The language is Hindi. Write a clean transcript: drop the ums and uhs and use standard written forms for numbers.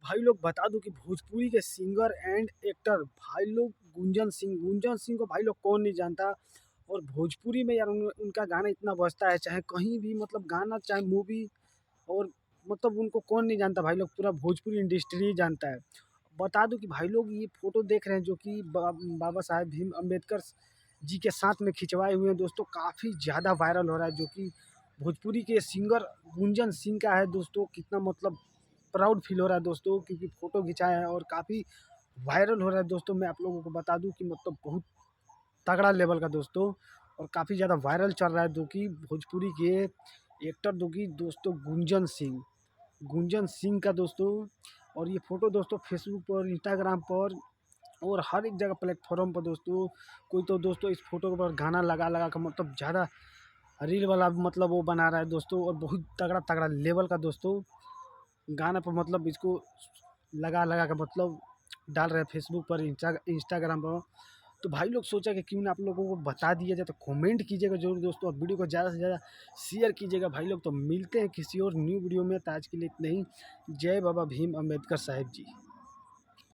भाई लोग बता दूं कि भोजपुरी के सिंगर एंड एक्टर भाई लोग गुंजन सिंह को भाई लोग कौन नहीं जानता। और भोजपुरी में यार उनका गाना इतना बजता है, चाहे कहीं भी मतलब गाना चाहे मूवी, और मतलब उनको कौन नहीं जानता भाई लोग, पूरा भोजपुरी इंडस्ट्री ही जानता है। बता दूं कि भाई लोग ये फोटो देख रहे हैं जो कि बाबा साहेब भीम अम्बेडकर जी के साथ में खिंचवाए हुए हैं दोस्तों, काफ़ी ज़्यादा वायरल हो रहा है, जो कि भोजपुरी के सिंगर गुंजन सिंह का है दोस्तों। कितना मतलब प्राउड फील हो रहा है दोस्तों, क्योंकि फ़ोटो खिंचाया है और काफ़ी वायरल हो रहा है दोस्तों। मैं आप लोगों को बता दूं कि मतलब बहुत तगड़ा लेवल का दोस्तों, और काफ़ी ज़्यादा वायरल चल रहा है जो कि भोजपुरी के एक्टर जो कि दोस्तों गुंजन सिंह का दोस्तों। और ये फ़ोटो दोस्तों फेसबुक पर, इंस्टाग्राम पर और हर एक जगह प्लेटफॉर्म पर दोस्तों। कोई तो दोस्तों इस फोटो पर गाना लगा लगा कर मतलब ज़्यादा रील वाला मतलब वो बना रहा है दोस्तों, और बहुत तगड़ा तगड़ा लेवल का दोस्तों गाना पर मतलब इसको लगा लगा कर मतलब डाल रहे हैं फेसबुक पर, इंस्टाग्राम पर। तो भाई लोग सोचा कि क्यों ना आप लोगों को बता दिया जाए, तो कमेंट कीजिएगा जरूर दोस्तों, और वीडियो को ज़्यादा से ज़्यादा शेयर कीजिएगा भाई लोग। तो मिलते हैं किसी और न्यू वीडियो में, तो आज के लिए इतना ही। जय बाबा भीम अम्बेडकर साहिब जी।